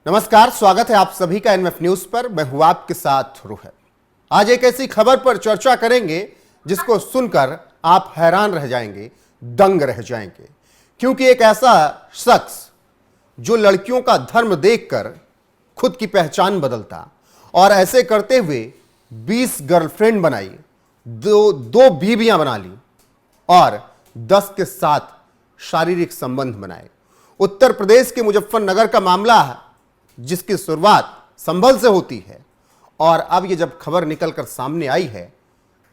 नमस्कार, स्वागत है आप सभी का एनएफ न्यूज पर। मैं हूं आपके साथ रोहित। आज एक ऐसी खबर पर चर्चा करेंगे जिसको सुनकर आप हैरान रह जाएंगे, दंग रह जाएंगे, क्योंकि एक ऐसा शख्स जो लड़कियों का धर्म देखकर खुद की पहचान बदलता और ऐसे करते हुए 20 गर्लफ्रेंड बनाई, दो बीवियां बना ली और 10 के साथ शारीरिक संबंध बनाए। उत्तर प्रदेश के मुजफ्फरनगर का मामला है, जिसकी शुरुआत संभल से होती है और अब ये जब खबर निकलकर सामने आई है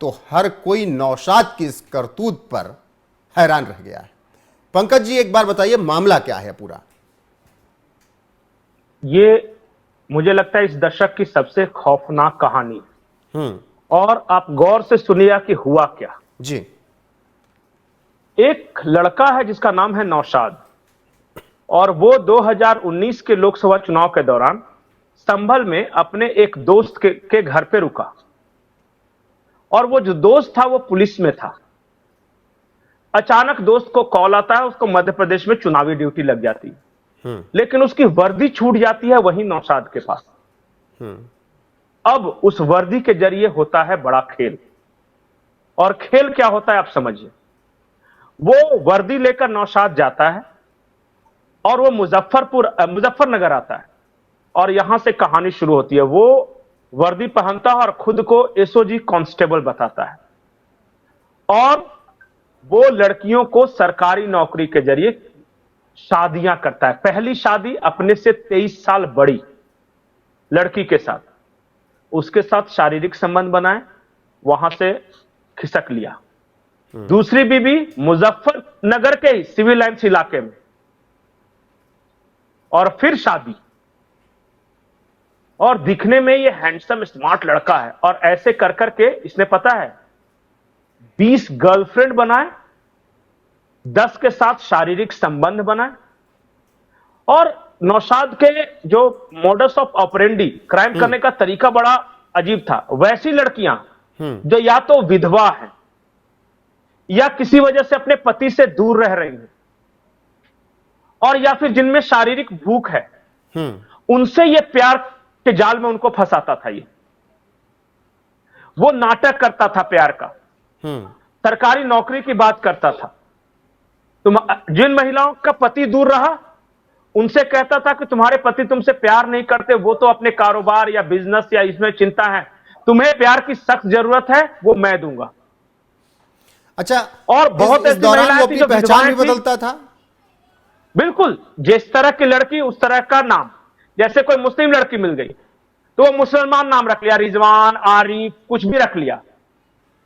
तो हर कोई नौशाद की इस करतूत पर हैरान रह गया है। पंकज जी, एक बार बताइए मामला क्या है पूरा? ये मुझे लगता है इस दशक की सबसे खौफनाक कहानी है। और आप गौर से सुनिए कि हुआ क्या जी। एक लड़का है जिसका नाम है नौशाद, और वो 2019 के लोकसभा चुनाव के दौरान संभल में अपने एक दोस्त के घर पे रुका। और वो जो दोस्त था वो पुलिस में था। अचानक दोस्त को कॉल आता है, उसको मध्य प्रदेश में चुनावी ड्यूटी लग जाती है, लेकिन उसकी वर्दी छूट जाती है वहीं नौशाद के पास। अब उस वर्दी के जरिए होता है बड़ा खेल। और खेल क्या होता है आप समझिए। वो वर्दी लेकर नौशाद जाता है और वो मुजफ्फरनगर आता है, और यहां से कहानी शुरू होती है। वो वर्दी पहनता है और खुद को एसओजी कांस्टेबल बताता है, और वो लड़कियों को सरकारी नौकरी के जरिए शादियां करता है। पहली शादी अपने से 23 साल बड़ी लड़की के साथ, उसके साथ शारीरिक संबंध बनाए, वहां से खिसक लिया। दूसरी बीवी मुजफ्फरनगर के ही सिविल लाइन्स इलाके में, और फिर शादी। और दिखने में ये हैंडसम स्मार्ट लड़का है, और ऐसे कर करके इसने पता है 20 गर्लफ्रेंड बनाए, 10 के साथ शारीरिक संबंध बनाए। और नौशाद के जो मोडस ऑफ ऑपरेंडी, क्राइम करने का तरीका बड़ा अजीब था। वैसी लड़कियां जो या तो विधवा हैं या किसी वजह से अपने पति से दूर रह रही हैं, और या फिर जिनमें शारीरिक भूख है, उनसे ये प्यार के जाल में उनको फंसाता था। ये वो नाटक करता था प्यार का, सरकारी नौकरी की बात करता था। जिन महिलाओं का पति दूर रहा, उनसे कहता था कि तुम्हारे पति तुमसे प्यार नहीं करते, वो तो अपने कारोबार या बिजनेस या इसमें चिंता है, तुम्हें प्यार की सख्त जरूरत है, वो मैं दूंगा। अच्छा, और बहुत इस दौरान वो अपनी पहचान भी बदलता था। बिल्कुल, जिस तरह की लड़की उस तरह का नाम। जैसे कोई मुस्लिम लड़की मिल गई तो वो मुसलमान नाम रख लिया, रिजवान, आरिफ, कुछ भी रख लिया।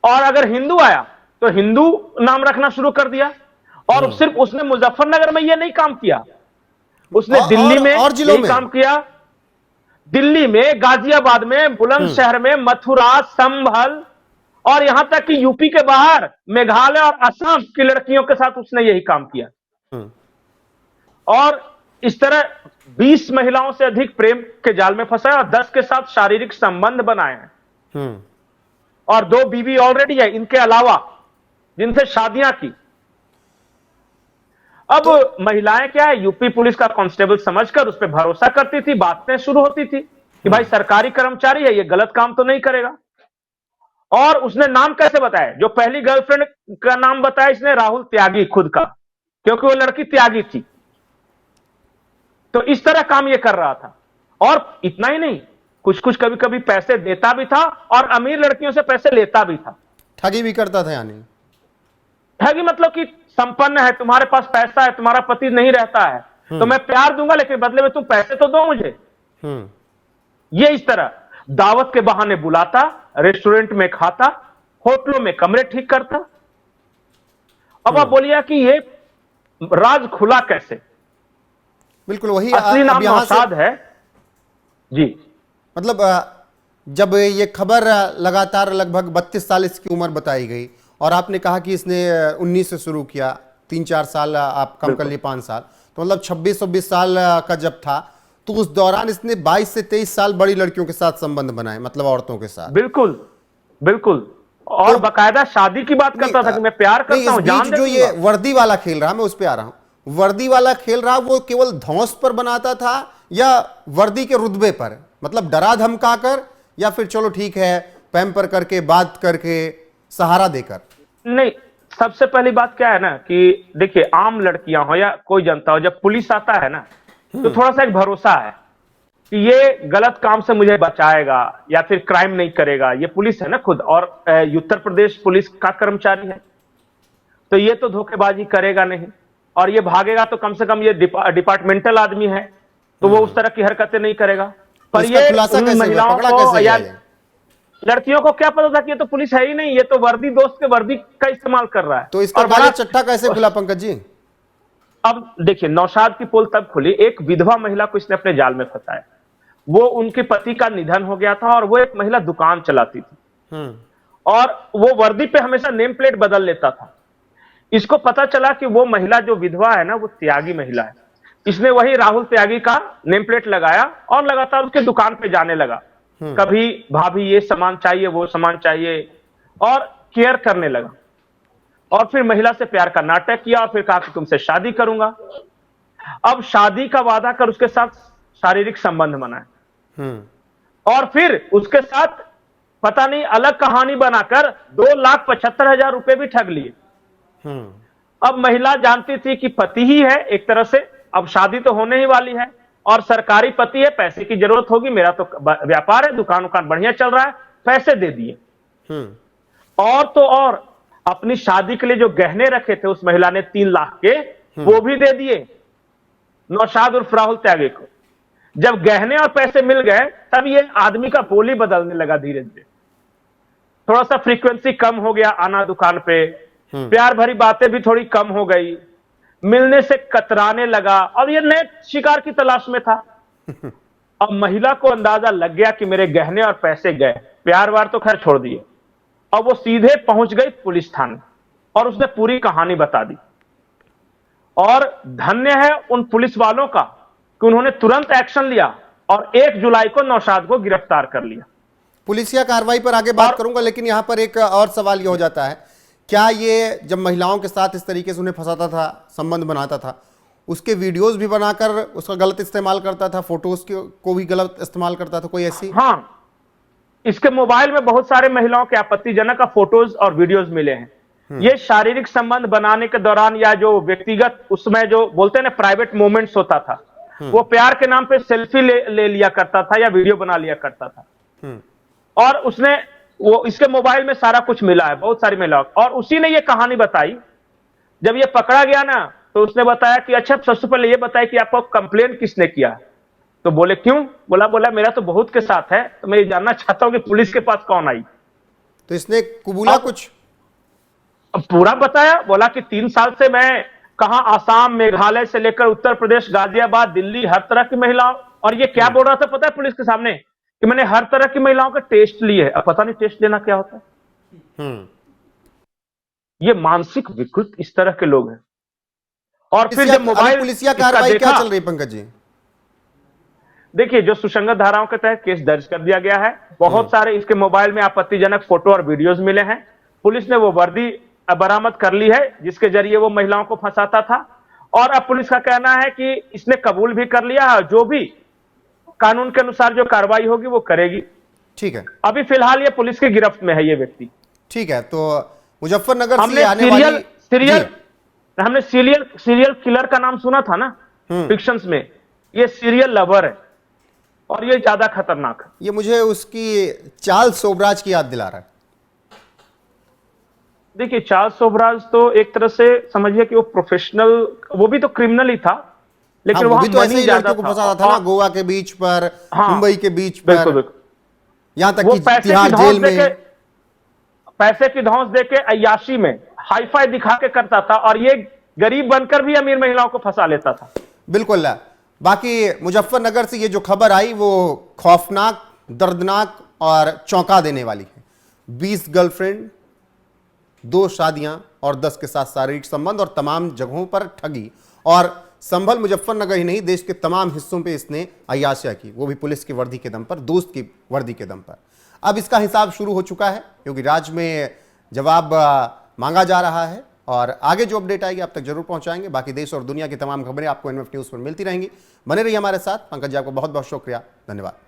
और अगर हिंदू आया तो हिंदू नाम रखना शुरू कर दिया। और सिर्फ उसने मुजफ्फरनगर में ये नहीं काम किया, उसने दिल्ली में और जिलों में काम किया। दिल्ली में, गाजियाबाद में, बुलंदशहर में, मथुरा, संभल, और यहां तक कि यूपी के बाहर मेघालय और असम की लड़कियों के साथ उसने यही काम किया। और इस तरह 20 महिलाओं से अधिक प्रेम के जाल में फंसाया, और 10 के साथ शारीरिक संबंध बनाए हैं। और 2 बीवी ऑलरेडी है इनके अलावा, जिनसे शादियां की। अब महिलाएं क्या है, यूपी पुलिस का कांस्टेबल समझकर उस पर भरोसा करती थी। बातें शुरू होती थी कि भाई सरकारी कर्मचारी है, ये गलत काम तो नहीं करेगा। और उसने नाम कैसे बताया? जो पहली गर्लफ्रेंड का नाम बताया इसने, राहुल त्यागी, खुद का, क्योंकि वो लड़की त्यागी थी। तो इस तरह काम ये कर रहा था। और इतना ही नहीं, कुछ कुछ कभी कभी पैसे देता भी था, और अमीर लड़कियों से पैसे लेता भी था। ठगी भी करता था। यानी ठगी मतलब कि संपन्न है, तुम्हारे पास पैसा है, तुम्हारा पति नहीं रहता है, तो मैं प्यार दूंगा, लेकिन बदले में तुम पैसे तो दो मुझे। ये इस तरह दावत के बहाने बुलाता, रेस्टोरेंट में खाता, होटलों में कमरे ठीक करता। अब आप बोलिए कि ये राज खुला कैसे? बिल्कुल वही असली नाम नौशाद है जी। मतलब जब ये खबर लगातार लगभग 32 साल इसकी उम्र बताई गई, और आपने कहा कि इसने 19 से शुरू किया, 3-4 साल आप कम कर लिए, 5 साल, तो मतलब 26-26 साल का जब था, तो उस दौरान इसने 22 से 23 साल बड़ी लड़कियों के साथ संबंध बनाए, मतलब औरतों के साथ। बिल्कुल बिल्कुल। और बकायदा शादी की बात करता था कि मैं प्यार करता हूं, जान जो ये वर्दी वाला खेल रहा, मैं उस पर आ रहा हूं। वर्दी वाला खेल रहा वो केवल धौंस पर बनाता था या वर्दी के रुतबे पर, मतलब डरा धमका कर, या फिर चलो ठीक है पैम्पर करके बात करके सहारा देकर? नहीं, सबसे पहली बात क्या है ना कि देखिए, आम लड़कियां हो या कोई जनता हो, जब पुलिस आता है ना तो थोड़ा सा एक भरोसा है कि ये गलत काम से मुझे बचाएगा या फिर क्राइम नहीं करेगा। ये पुलिस है ना खुद, और उत्तर प्रदेश पुलिस का कर्मचारी है, तो ये तो धोखेबाजी करेगा नहीं, और ये भागेगा तो कम से कम ये डिपार्टमेंटल आदमी है, तो वो उस तरह की हरकतें नहीं करेगा। तो पर इसका ये खुलासा उन कैसे हुआ? महिलाओं पकड़ा को कैसे या गया ये? लड़कियों को क्या पता था कि ये तो पुलिस है ही नहीं, ये तो वर्दी, दोस्त के वर्दी का इस्तेमाल कर रहा है। तो इसका और काला बड़ा चट्टा कैसे खुला पंकज जी? अब देखिए, नौशाद की पोल तब खुली, एक विधवा महिला को इसने अपने जाल में फंसाया। वो उनके पति का निधन हो गया था और वो एक महिला दुकान चलाती थी, और वो वर्दी पे हमेशा नेम प्लेट बदल लेता था। इसको पता चला कि वो महिला जो विधवा है ना, वो त्यागी महिला है। इसने वही राहुल त्यागी का नेम प्लेट लगाया और लगातार उसके दुकान पे जाने लगा। कभी भाभी ये सामान चाहिए, वो सामान चाहिए, और केयर करने लगा। और फिर महिला से प्यार का नाटक किया और फिर कहा कि तुमसे शादी करूंगा। अब शादी का वादा कर उसके साथ शारीरिक संबंध बनाए, और फिर उसके साथ पता नहीं अलग कहानी बनाकर 2,75,000 रुपए भी ठग लिए। अब महिला जानती थी कि पति ही है एक तरह से, अब शादी तो होने ही वाली है, और सरकारी पति है, पैसे की जरूरत होगी, मेरा तो व्यापार है, दुकान उकान बढ़िया चल रहा है, पैसे दे दिए। और तो और अपनी शादी के लिए जो गहने रखे थे उस महिला ने 3 लाख के, वो भी दे दिए नौशाद उर्फ राहुल त्यागी को। जब गहने और पैसे मिल गए तब ये आदमी का बोली बदलने लगा धीरे धीरे, थोड़ा सा फ्रीक्वेंसी कम हो गया आना दुकान पे, प्यार भरी बातें भी थोड़ी कम हो गई, मिलने से कतराने लगा, और ये नए शिकार की तलाश में था। अब महिला को अंदाजा लग गया कि मेरे गहने और पैसे गए, प्यार वार तो खैर छोड़ दिए, अब वो सीधे पहुंच गई पुलिस थाने और उसने पूरी कहानी बता दी। और धन्य है उन पुलिस वालों का कि उन्होंने तुरंत एक्शन लिया और 1 जुलाई को नौशाद को गिरफ्तार कर लिया। पुलिसिया कार्रवाई पर आगे बात करूंगा, लेकिन यहां पर एक और सवाल ये हो जाता है, क्या ये जब महिलाओं के साथ इस तरीके से उन्हें फंसाता था, संबंध बनाता था, उसके वीडियोस भी बनाकर उसका गलत इस्तेमाल करता था, फोटोज को भी गलत इस्तेमाल करता था, कोई ऐसी? हाँ, इसके मोबाइल में बहुत सारे महिलाओं के आपत्तिजनक फोटोज और वीडियोज मिले हैं। ये शारीरिक संबंध बनाने के दौरान या जो व्यक्तिगत उसमें जो बोलते हैं ना प्राइवेट मोमेंट्स होता था, वो प्यार के नाम पे सेल्फी ले लिया करता था या वीडियो बना लिया करता था। और उसने वो इसके मोबाइल में सारा कुछ मिला है, बहुत सारी महिलाओं, और उसी ने ये कहानी बताई। जब ये पकड़ा गया ना तो उसने बताया कि अच्छा सबसे पहले ये बताया कि आपको कंप्लेन किसने किया? तो बोले क्यों? बोला मेरा तो बहुत के साथ है, तो मैं ये जानना चाहता हूं कि पुलिस के पास कौन आई। तो इसने कबूला कुछ? अब पूरा बताया, बोला कि 3 साल से मैं कहां आसाम, मेघालय से लेकर उत्तर प्रदेश, गाजियाबाद, दिल्ली, हर तरह की महिलाओं, और ये क्या बोल रहा था पता है पुलिस के सामने कि मैंने हर तरह की महिलाओं का टेस्ट लिए। अब पता नहीं टेस्ट लेना क्या होता है। ये मानसिक विकृत इस तरह के लोग हैं। और फिर जब मोबाइल पुलिसिया कार्रवाई क्या चल रही है पंकज जी? देखिए, जो सुसंगत धाराओं के तहत केस दर्ज कर दिया गया है, बहुत सारे इसके मोबाइल में आपत्तिजनक फोटो और वीडियोस मिले हैं। पुलिस ने वो वर्दी बरामद कर ली है जिसके जरिए वो महिलाओं को फंसाता था, और अब पुलिस का कहना है कि इसने कबूल भी कर लिया है, जो भी कानून के अनुसार जो कार्रवाई होगी वो करेगी। ठीक है, अभी फिलहाल ये पुलिस की गिरफ्त में है ये व्यक्ति। ठीक है, तो मुजफ्फरनगर से हमने आने वाली हमने सीरियल किलर का नाम सुना था ना फिक्शंस में, ये सीरियल लवर है और ये ज्यादा खतरनाक है। ये मुझे उसकी चार्ल्स सोबराज की याद दिला रहा है। देखिए, चार्ल्स सोबराज तो एक तरह से समझिए कि वो प्रोफेशनल, वो भी तो क्रिमिनल ही था, लेकिन वो भी तो ऐसे ही ज्यादा लड़कियों को फंसाता था ना, गोवा के बीच पर, मुंबई के बीच पर, बिल्कुल बिल्कुल। यहां तक कि तिहाड़ जेल में पैसे की धौंस देके अय्याशी में हाईफाई दिखा के करता था, और ये गरीब बनकर भी अमीर महिलाओं को फंसा लेता था। बिल्कुल। बाकी मुजफ्फरनगर से ये जो खबर आई वो खौफनाक, दर्दनाक और चौंका देने वाली है। 20 गर्लफ्रेंड, 2 शादियां और 10 के साथ शारीरिक संबंध और तमाम जगहों पर ठगी, और संभल मुजफ्फरनगर ही नहीं, देश के तमाम हिस्सों पे इसने अय्याशिया की, वो भी पुलिस की वर्दी के दम पर, दोस्त की वर्दी के दम पर। अब इसका हिसाब शुरू हो चुका है क्योंकि राज्य में जवाब मांगा जा रहा है और आगे जो अपडेट आएगी आप तक जरूर पहुंचाएंगे। बाकी देश और दुनिया की तमाम खबरें आपको एनएफ न्यूज़ पर मिलती रहेंगी। बने रहिए हमारे साथ। पंकज जी, आपको बहुत बहुत शुक्रिया, धन्यवाद।